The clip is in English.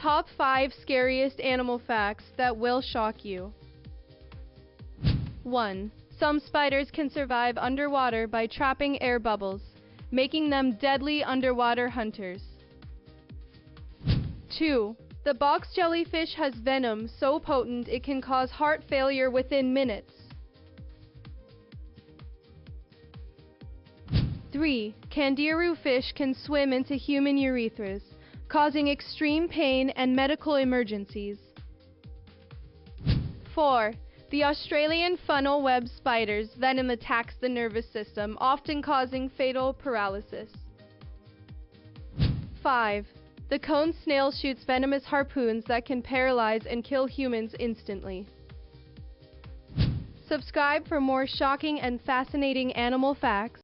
Top 5 scariest animal facts that will shock you. 1. Some spiders can survive underwater by trapping air bubbles, making them deadly underwater hunters. 2. The box jellyfish has venom so potent it can cause heart failure within minutes. 3. Candiru fish can swim into human urethras, causing extreme pain and medical emergencies. 4. The Australian funnel web spider's venom attacks the nervous system, often causing fatal paralysis. 5. The cone snail shoots venomous harpoons that can paralyze and kill humans instantly. Subscribe for more shocking and fascinating animal facts.